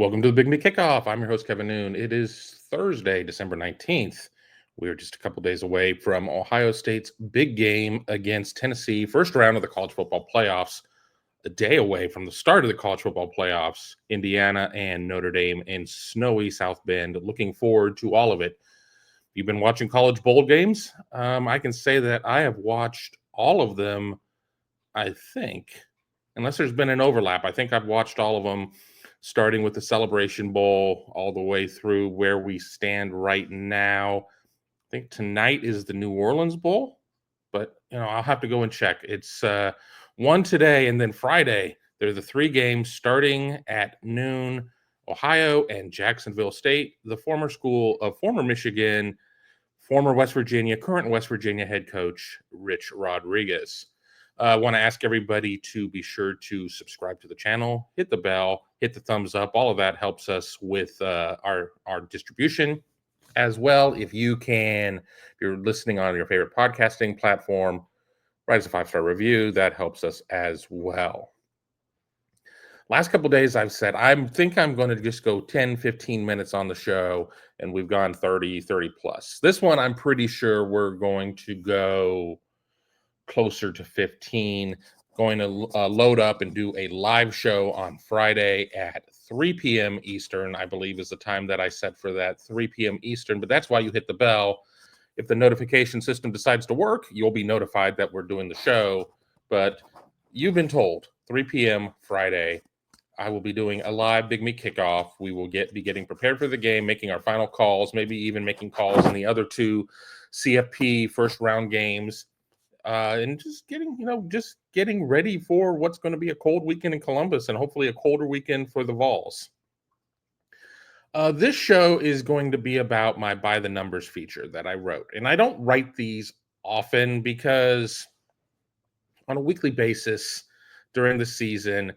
Welcome to the Big Me Kickoff. I'm your host, Kevin Noon. It is Thursday, December 19th. We are just a couple days away from Ohio State's big game against Tennessee, first round of the college football playoffs, a day away from the start of the college football playoffs, Indiana and Notre Dame in snowy South Bend. Looking forward to all of it. If you've been watching college bowl games, I can say that I have watched all of them, I think, unless there's been an overlap. I think I've watched all of them, starting with the Celebration Bowl all the way through where we stand right now. I think tonight is the New Orleans Bowl, but I'll have to go and check. It's one today, and then Friday there are the three games starting at noon. Ohio and Jacksonville State, the former school of former Michigan, former West Virginia, current West Virginia head coach Rich Rodriguez. I want to ask everybody to be sure to subscribe to the channel, hit the bell, hit the thumbs up. All of that helps us with our distribution as well. If you're listening on your favorite podcasting platform, write us a 5-star review. That helps us as well. Last couple of days, I've said, I think I'm going to just go 10, 15 minutes on the show, and we've gone 30 plus. This one, I'm pretty sure we're going to go closer to 15. Going to load up and do a live show on Friday at 3 p.m. Eastern, I believe is the time that I set for that, 3 p.m. Eastern. But that's why you hit the bell. If the notification system decides to work, you'll be notified that we're doing the show. But you've been told 3 p.m. Friday, I will be doing a live Big Me Kickoff. We will be getting prepared for the game, making our final calls, maybe even making calls in the other two CFP first round games, and just getting ready for what's going to be a cold weekend in Columbus and hopefully a colder weekend for the Vols. This show is going to be about my By the Numbers feature that I wrote. And I don't write these often because on a weekly basis during the season,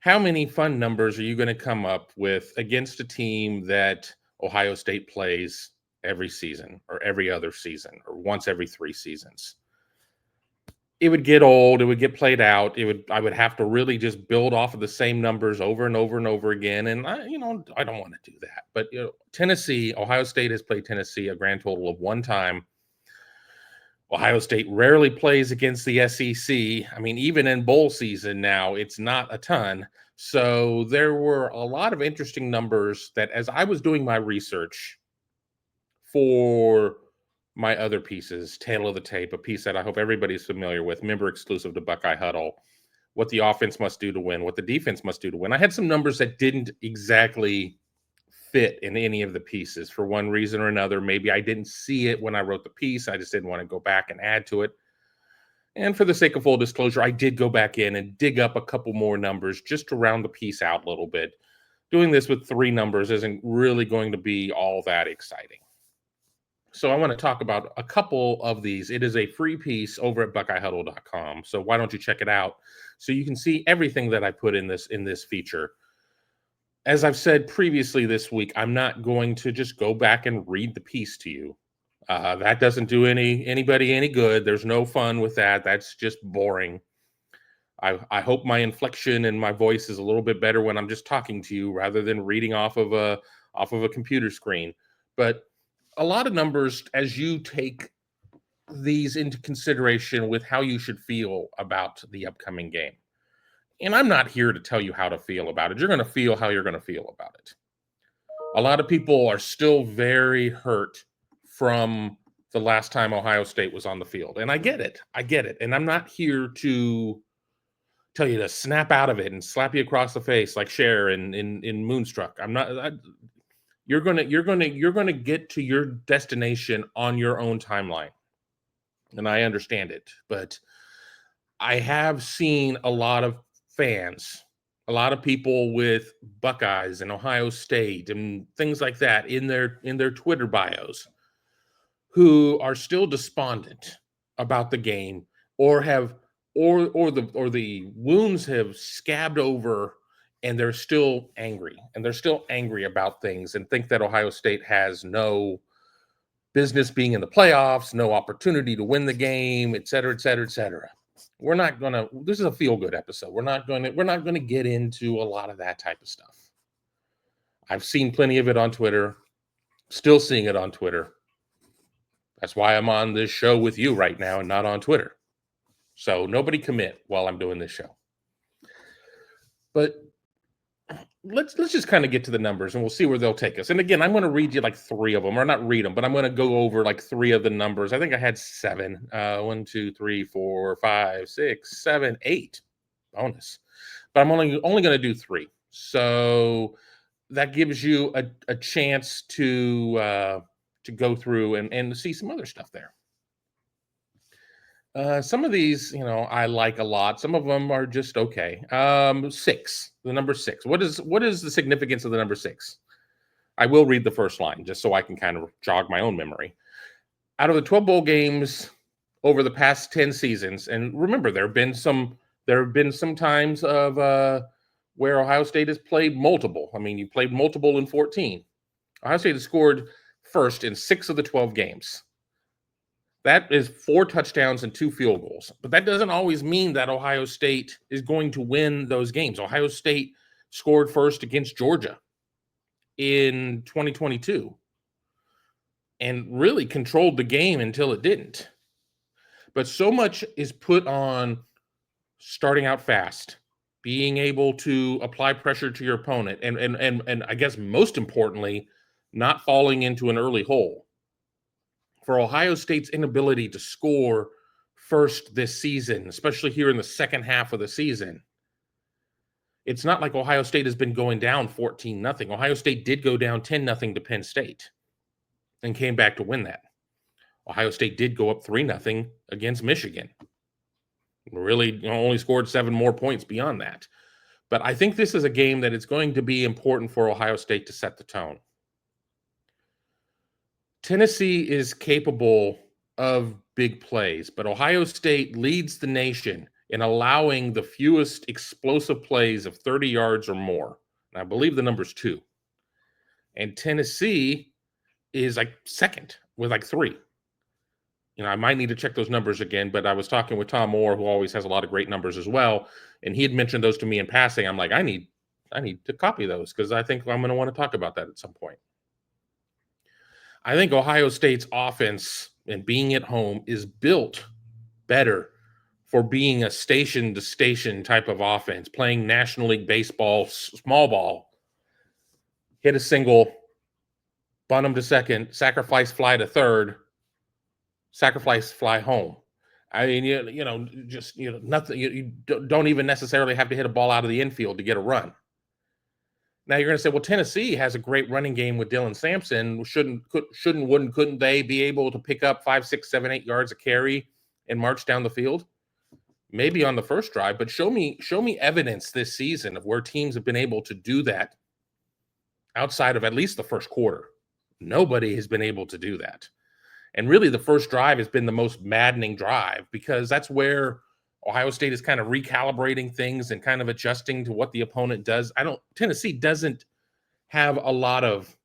how many fun numbers are you going to come up with against a team that Ohio State plays every season or every other season or once every 3 seasons? It would get old. It would get played out. I would have to really just build off of the same numbers over and over and over again. And I don't want to do that. But Ohio State has played Tennessee a grand total of 1 time. Ohio State rarely plays against the SEC. I mean, even in bowl season now, it's not a ton. So there were a lot of interesting numbers that, as I was doing my research for my other pieces, Tail of the Tape, a piece that I hope everybody's familiar with, member exclusive to Buckeye Huddle, what the offense must do to win, what the defense must do to win. I had some numbers that didn't exactly fit in any of the pieces for one reason or another. Maybe I didn't see it when I wrote the piece. I just didn't want to go back and add to it. And for the sake of full disclosure, I did go back in and dig up a couple more numbers just to round the piece out a little bit. Doing this with 3 numbers isn't really going to be all that exciting. So I want to talk about a couple of these. It is a free piece over at BuckeyeHuddle.com. So why don't you check it out so you can see everything that I put in this feature. As I've said previously this week, I'm not going to just go back and read the piece to you. That doesn't do anybody any good. There's no fun with that. That's just boring. I hope my inflection and my voice is a little bit better when I'm just talking to you rather than reading off of a computer screen. But a lot of numbers, as you take these into consideration with how you should feel about the upcoming game. And I'm not here to tell you how to feel about it. You're going to feel how you're going to feel about it. A lot of people are still very hurt from the last time Ohio State was on the field. And I get it. And I'm not here to tell you to snap out of it and slap you across the face like Cher in Moonstruck. You're going to get to your destination on your own timeline. And I understand it, but I have seen a lot of fans, a lot of people with Buckeyes and Ohio State and things like that in their Twitter bios who are still despondent about the game or the wounds have scabbed over and they're still angry about things and think that Ohio State has no business being in the playoffs, no opportunity to win the game, et cetera, et cetera, et cetera. This is a feel-good episode. We're not going to get into a lot of that type of stuff. I've seen plenty of it on Twitter, still seeing it on Twitter. That's why I'm on this show with you right now and not on Twitter. So nobody commit while I'm doing this show. But let's just kind of get to the numbers and we'll see where they'll take us. And again, I'm going to read you like 3 of them, or not read them, but I'm going to go over like 3 of the numbers. I think I had 7. 1, 2, 3, 4, 5, 6, 7, 8 bonus. But I'm only going to do 3. So that gives you a chance to go through and see some other stuff there. Some of these, I like a lot. Some of them are just okay. 6, the number 6. What is the significance of the number 6? I will read the first line just so I can kind of jog my own memory. Out of the 12 bowl games over the past 10 seasons, and remember, there have been some times of where Ohio State has played multiple. I mean, you played multiple in 14. Ohio State has scored first in 6 of the 12 games. That is 4 touchdowns and 2 field goals. But that doesn't always mean that Ohio State is going to win those games. Ohio State scored first against Georgia in 2022 and really controlled the game until it didn't. But so much is put on starting out fast, being able to apply pressure to your opponent, and I guess most importantly, not falling into an early hole. For Ohio State's inability to score first this season, especially here in the second half of the season, it's not like Ohio State has been going down 14-0. Ohio State did go down 10-0 to Penn State and came back to win that. Ohio State did go up 3-0 against Michigan. Really only scored 7 more points beyond that. But I think this is a game that it's going to be important for Ohio State to set the tone. Tennessee is capable of big plays, but Ohio State leads the nation in allowing the fewest explosive plays of 30 yards or more. And I believe the number's 2. And Tennessee is like second with like 3. I might need to check those numbers again, but I was talking with Tom Moore, who always has a lot of great numbers as well, and he had mentioned those to me in passing. I'm like, I need to copy those because I think I'm going to want to talk about that at some point. I think Ohio State's offense and being at home is built better for being a station-to-station type of offense, playing National League Baseball, small ball, hit a single, bunt them to second, sacrifice fly to third, sacrifice fly home. I mean, nothing. You don't even necessarily have to hit a ball out of the infield to get a run. Now you're going to say, well, Tennessee has a great running game with Dylan Sampson. Couldn't they be able to pick up 5, 6, 7, 8 yards a carry and march down the field? Maybe on the first drive, but show me evidence this season of where teams have been able to do that outside of at least the first quarter. Nobody has been able to do that. And really the first drive has been the most maddening drive because that's where Ohio State is kind of recalibrating things and kind of adjusting to what the opponent does. Tennessee doesn't have a lot of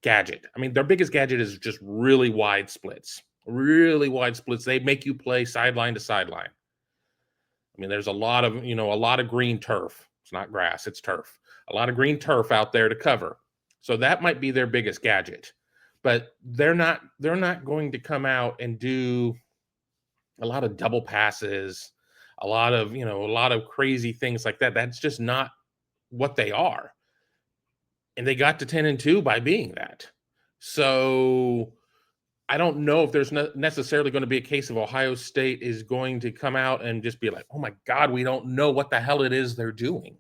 gadget. I mean, their biggest gadget is just really wide splits. They make you play sideline to sideline. I mean, there's a lot of green turf. It's not grass, it's turf. A lot of green turf out there to cover. So that might be their biggest gadget. But they're not going to come out and do a lot of double passes, a lot of crazy things like that. That's just not what they are. And they got to 10-2 by being that. So I don't know if there's necessarily going to be a case of Ohio State is going to come out and just be like, oh my God, we don't know what the hell it is they're doing.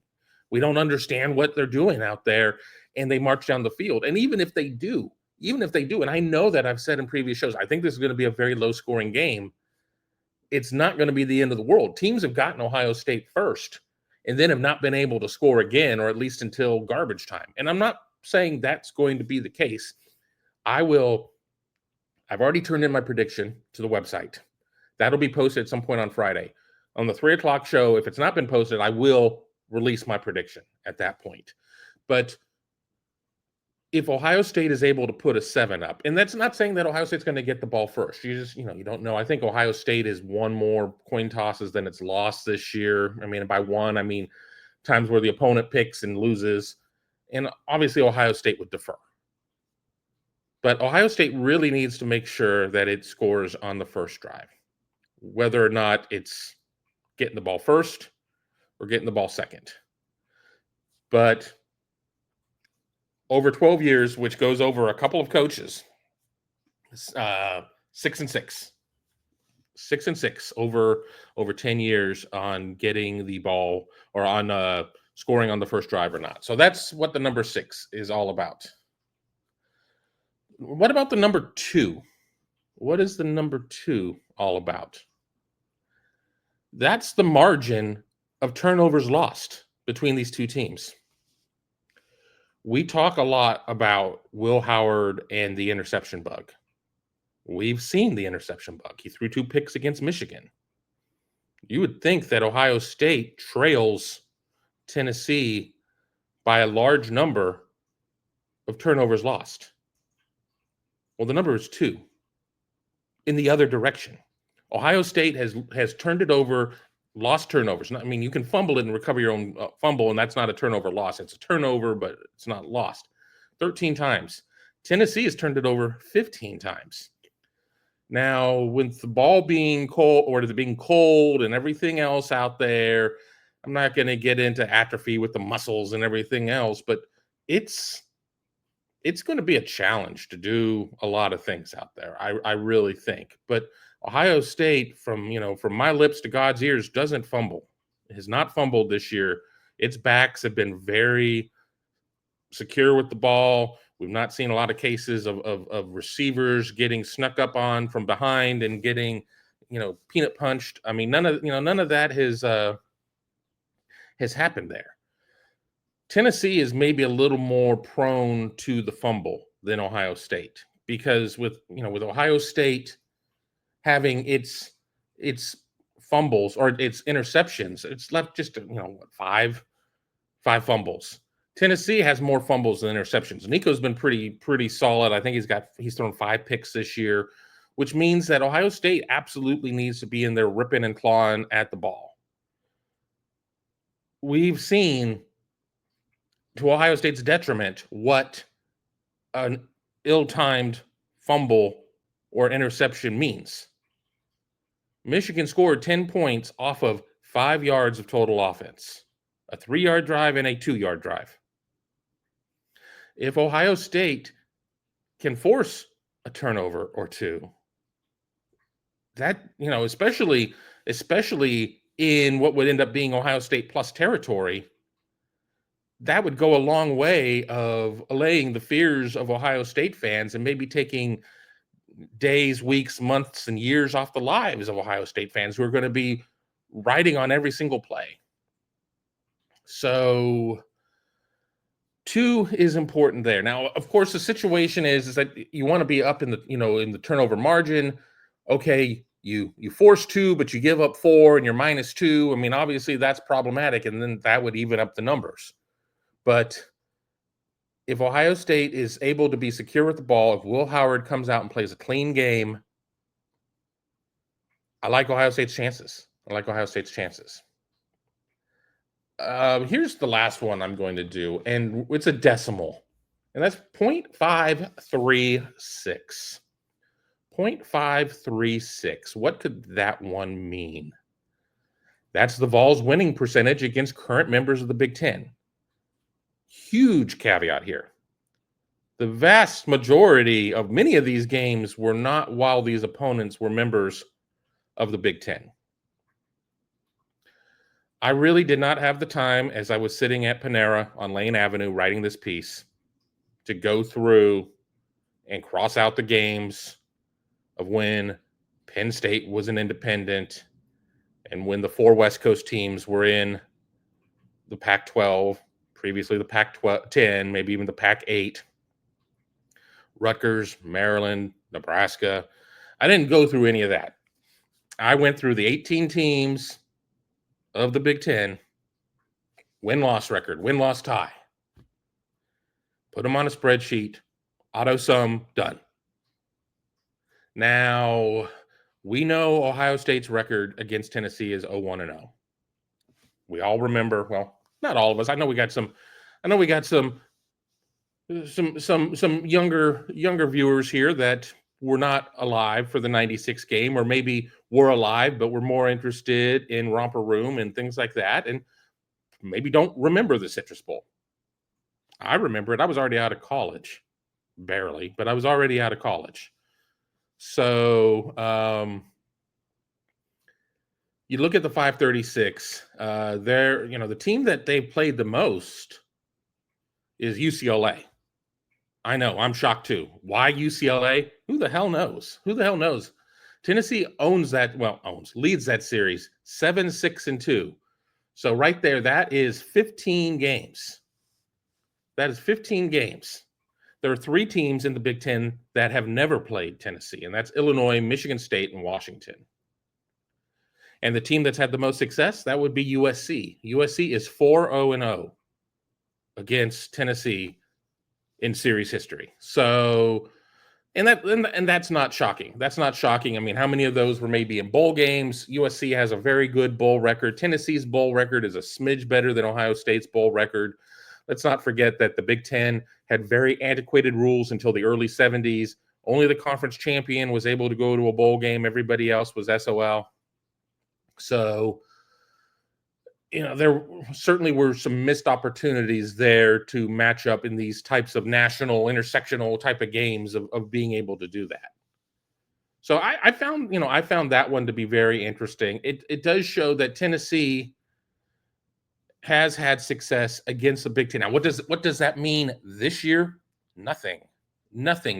We don't understand what they're doing out there. And they march down the field. And even if they do, and I know that I've said in previous shows, I think this is going to be a very low scoring game. It's not going to be the end of the world. Teams have gotten Ohio State first and then have not been able to score again, or at least until garbage time. And I'm not saying that's going to be the case. I've already turned in my prediction to the website. That'll be posted at some point on Friday. On the 3:00 show, if it's not been posted, I will release my prediction at that point. But if Ohio State is able to put a 7 up, and that's not saying that Ohio State's going to get the ball first. You just, you don't know. I think Ohio State has won more coin tosses than it's lost this year. I mean, by one, I mean times where the opponent picks and loses. And obviously, Ohio State would defer. But Ohio State really needs to make sure that it scores on the first drive, whether or not it's getting the ball first or getting the ball second. But over 12 years, which goes over a couple of coaches, 6-6, 6-6 over 10 years on getting the ball or on scoring on the first drive or not. So that's what the number 6 is all about. What about the number 2? What is the number 2 all about? That's the margin of turnovers lost between these two teams. We talk a lot about Will Howard and the interception bug. We've seen the interception bug. He threw 2 picks against Michigan. You would think that Ohio State trails Tennessee by a large number of turnovers lost. Well, the number is 2 in the other direction. Ohio State has turned it over, lost turnovers. I mean, you can fumble it and recover your own fumble, and that's not a turnover loss. It's a turnover, but it's not lost. 13 times. Tennessee has turned it over 15 times. Now, with the ball being cold or the being cold and everything else out there, I'm not going to get into atrophy with the muscles and everything else, but it's going to be a challenge to do a lot of things out there. I really think. But Ohio State, from my lips to God's ears, doesn't fumble. It has not fumbled this year. Its backs have been very secure with the ball. We've not seen a lot of cases of receivers getting snuck up on from behind and getting, peanut punched. I mean, none of that has happened there. Tennessee is maybe a little more prone to the fumble than Ohio State, because with Ohio State having its fumbles or its interceptions, it's left just five fumbles. Tennessee has more fumbles than interceptions. Nico's been pretty solid. I think he's thrown 5 picks this year, which means that Ohio State absolutely needs to be in there ripping and clawing at the ball. We've seen, to Ohio State's detriment, what an ill-timed fumble or interception means. Michigan scored 10 points off of 5 yards of total offense, a 3-yard drive and a 2-yard drive. If Ohio State can force a turnover or two, that, especially in what would end up being Ohio State plus territory, that would go a long way of allaying the fears of Ohio State fans and maybe taking days, weeks, months, and years off the lives of Ohio State fans who are going to be riding on every single play. So 2 is important there. Now, of course, the situation is that you want to be up in the, in the turnover margin. Okay, you force 2, but you give up 4 and you're -2. I mean, obviously that's problematic, and then that would even up the numbers. But if Ohio State is able to be secure with the ball, if Will Howard comes out and plays a clean game, I like Ohio State's chances. Here's the last one I'm going to do, and it's a decimal, and that's 0.536. 0.536. What could that one mean? That's the Vols' winning percentage against current members of the Big Ten. Huge caveat here. The vast majority of many of these games were not while these opponents were members of the Big Ten. I really did not have the time, as I was sitting at Panera on Lane Avenue writing this piece, to go through and cross out the games of when Penn State was an independent and when the 4 West Coast teams were in the Pac-12, previously the Pac-10, maybe even the Pac-8. Rutgers, Maryland, Nebraska. I didn't go through any of that. I went through the 18 teams of the Big Ten, win-loss record, win-loss tie. Put them on a spreadsheet, auto sum, done. Now, we know Ohio State's record against Tennessee is 0-1-0. We all remember, well, not all of us. I know we got some some younger viewers here that were not alive for the 96 game, or maybe were alive but were more interested in Romper Room and things like that, and maybe don't remember the Citrus Bowl. I remember it. I was already out of college, barely, but I was already out of college. So you look at the 536. They're, the team that they played the most is UCLA. I know, I'm shocked too. Why UCLA? Who the hell knows? Who the hell knows? Tennessee leads that series 7-6-2. So right there, that is 15 games. That is 15 games. There are 3 teams in the Big Ten that have never played Tennessee, and that's Illinois, Michigan State, and Washington. And the team that's had the most success, that would be USC. USC is 4-0-0 against Tennessee in series history. So, and that's not shocking. That's not shocking. I mean, how many of those were maybe in bowl games? USC has a very good bowl record. Tennessee's bowl record is a smidge better than Ohio State's bowl record. Let's not forget that the Big Ten had very antiquated rules until the early 70s. Only the conference champion was able to go to a bowl game. Everybody else was SOL. So, there certainly were some missed opportunities there to match up in these types of national intersectional type of games of being able to do that. So I found that one to be very interesting. It does show that Tennessee has had success against the Big Ten. Now, what does that mean this year? Nothing.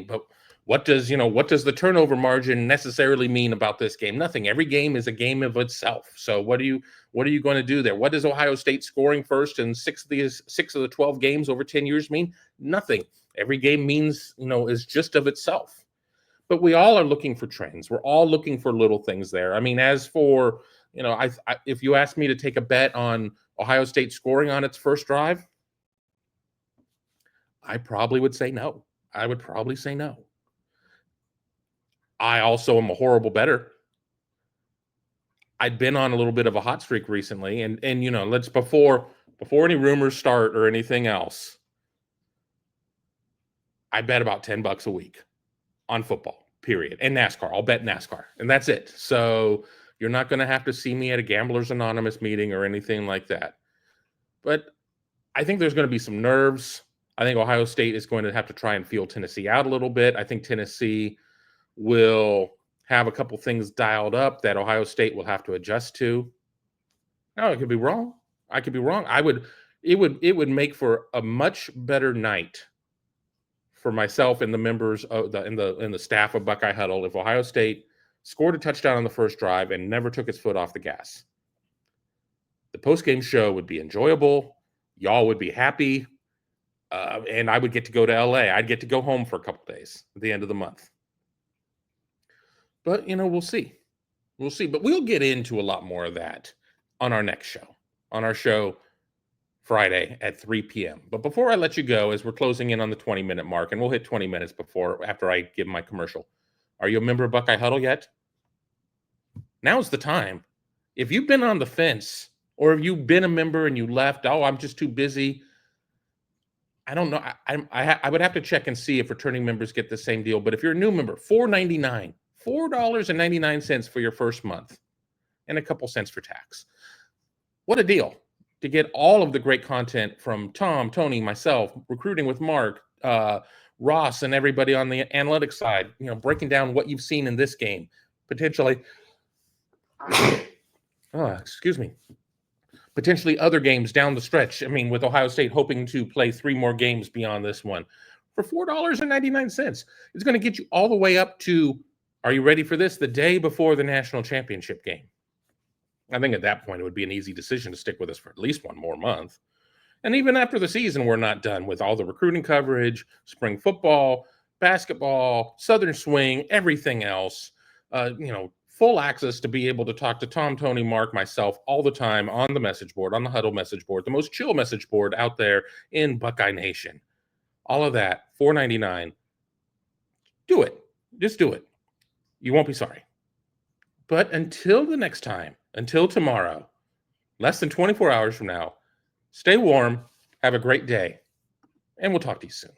But what does the turnover margin necessarily mean about this game? Nothing. Every game is a game of itself. So what are you going to do there? What does Ohio State scoring first in 6 of the 12 games over 10 years mean? Nothing. Every game means, is just of itself. But we all are looking for trends. We're all looking for little things there. I mean, as for, if you asked me to take a bet on Ohio State scoring on its first drive, I probably would say no. I would probably say no. I also am a horrible bettor. I'd been on a little bit of a hot streak recently, and let's before any rumors start or anything else, I bet about $10 a week on football, period, and NASCAR. I'll bet NASCAR, and that's it. So you're not going to have to see me at a Gamblers Anonymous meeting or anything like that. But I think there's going to be some nerves. I think Ohio State is going to have to try and feel Tennessee out a little bit. I think Tennessee will have a couple things dialed up that Ohio State will have to adjust to. No, I could be wrong. It would make for a much better night for myself and the members of the staff of Buckeye Huddle if Ohio State scored a touchdown on the first drive and never took its foot off the gas. The post-game show would be enjoyable. Y'all would be happy. And I would get to go to LA. I'd get to go home for a couple days at the end of the month. But, we'll see. We'll see. But we'll get into a lot more of that on our next show, on our show Friday at 3 p.m. But before I let you go, as we're closing in on the 20-minute mark, and we'll hit 20 minutes after I give my commercial, are you a member of Buckeye Huddle yet? Now's the time. If you've been on the fence, or if you've been a member and you left, I'm just too busy, I don't know. I would have to check and see if returning members get the same deal. But if you're a new member, $4.99 for your first month, and a couple cents for tax. What a deal to get all of the great content from Tom, Tony, myself, recruiting with Mark, Ross, and everybody on the analytics side, breaking down what you've seen in this game, potentially. Excuse me. Potentially other games down the stretch. I mean, with Ohio State hoping to play 3 more games beyond this one for $4.99. It's going to get you all the way up to, are you ready for this? The day before the national championship game. I think at that point, it would be an easy decision to stick with us for at least one more month. And even after the season, we're not done with all the recruiting coverage, spring football, basketball, Southern swing, everything else. Full access to be able to talk to Tom, Tony, Mark, myself all the time on the message board, on the Huddle message board, the most chill message board out there in Buckeye Nation. All of that, $4.99. Do it. Just do it. You won't be sorry. But until the next time, until tomorrow, less than 24 hours from now, stay warm, have a great day, and we'll talk to you soon.